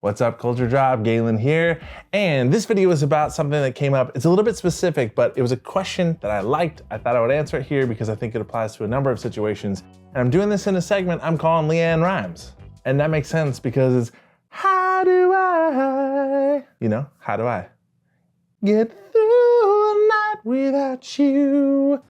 What's up, Culture Drop? Galen here. And this video is about something that came up. It's a little bit specific, but it was a question that I liked. I thought I would answer it here because I think it applies to a number of situations. And I'm doing this in a segment I'm calling Leanne Rhymes. And that makes sense because it's, how do I, how do I get through a night without you?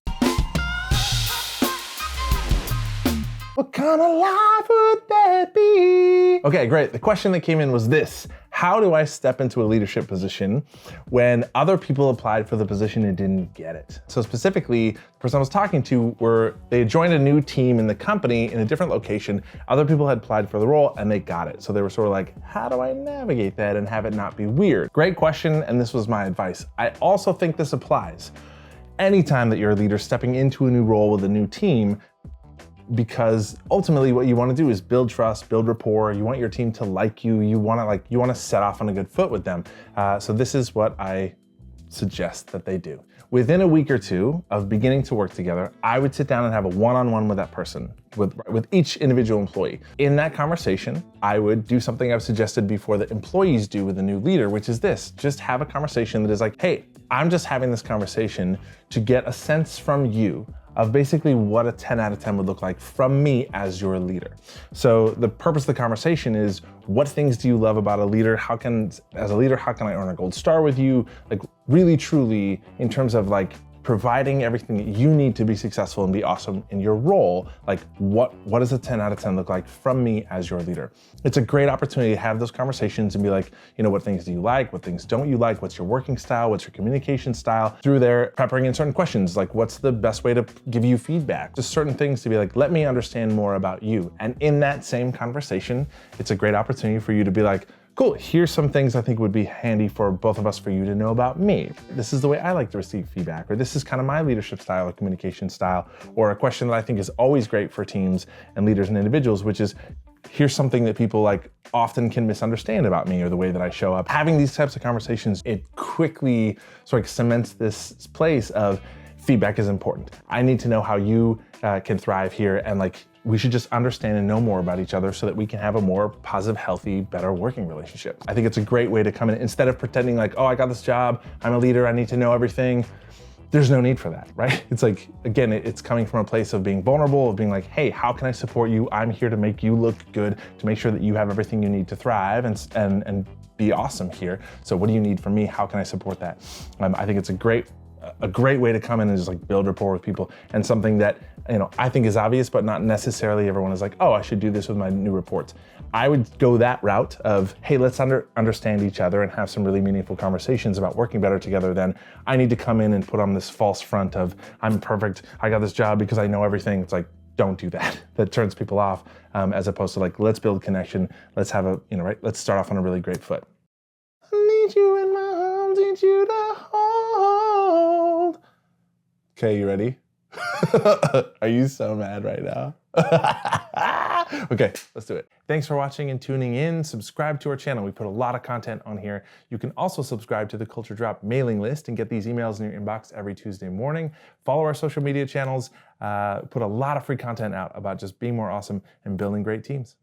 What kind of life would that be? Okay, great. The question that came in was this: how do I step into a leadership position when other people applied for the position and didn't get it? So specifically, the person I was talking to they had joined a new team in the company in a different location. Other people had applied for the role and they got it. So they were sort of like, how do I navigate that and have it not be weird? Great question, and this was my advice. I also think this applies anytime that you're a leader stepping into a new role with a new team, because ultimately what you want to do is build trust, build rapport. You want your team to like you. You want to set off on a good foot with them. So this is what I suggest that they do. Within a week or two of beginning to work together, I would sit down and have a one-on-one with that person, with each individual employee. In that conversation, I would do something I've suggested before that employees do with a new leader, which is this: just have a conversation that is like, hey, I'm just having this conversation to get a sense from you of basically what a 10 out of 10 would look like from me as your leader. So the purpose of the conversation is, what things do you love about a leader? As a leader, how can I earn a gold star with you? Like really, truly, in terms of like providing everything that you need to be successful and be awesome in your role, like what does a 10 out of 10 look like from me as your leader? It's a great opportunity to have those conversations and be like, what things do you like? What things don't you like? What's your working style? What's your communication style? Through there, peppering in certain questions, like what's the best way to give you feedback? Just certain things to be like, let me understand more about you. And in that same conversation, it's a great opportunity for you to be like, cool, here's some things I think would be handy for both of us for you to know about me. This is the way I like to receive feedback, or this is kind of my leadership style or communication style, or a question that I think is always great for teams and leaders and individuals, which is, here's something that people like often can misunderstand about me or the way that I show up. Having these types of conversations, it quickly sort of cements this place of feedback is important. I need to know how you can thrive here, and like, we should just understand and know more about each other so that we can have a more positive, healthy, better working relationship. I think it's a great way to come in instead of pretending like, oh, I got this job, I'm a leader, I need to know everything. There's no need for that, right? It's like, again, it's coming from a place of being vulnerable, of being like, hey, how can I support you? I'm here to make you look good, to make sure that you have everything you need to thrive and be awesome here. So what do you need from me? How can I support that? I think it's a great way to come in and just like build rapport with people, and something that I think is obvious, but not necessarily everyone is like, oh, I should do this with my new reports. I would go that route of, hey, let's understand each other and have some really meaningful conversations about working better together. Then I need to come in and put on this false front of, I'm perfect, I got this job because I know everything. It's like, don't do that. That turns people off, as opposed to like, let's build connection. Let's have let's start off on a really great foot. I need you in my arms, need you to hold. Okay, you ready? Are you so mad right now? Okay, let's do it. Thanks for watching and tuning in. Subscribe to our channel. We put a lot of content on here. You can also subscribe to the Culture Drop mailing list and get these emails in your inbox every Tuesday morning. Follow our social media channels. Put a lot of free content out about just being more awesome and building great teams.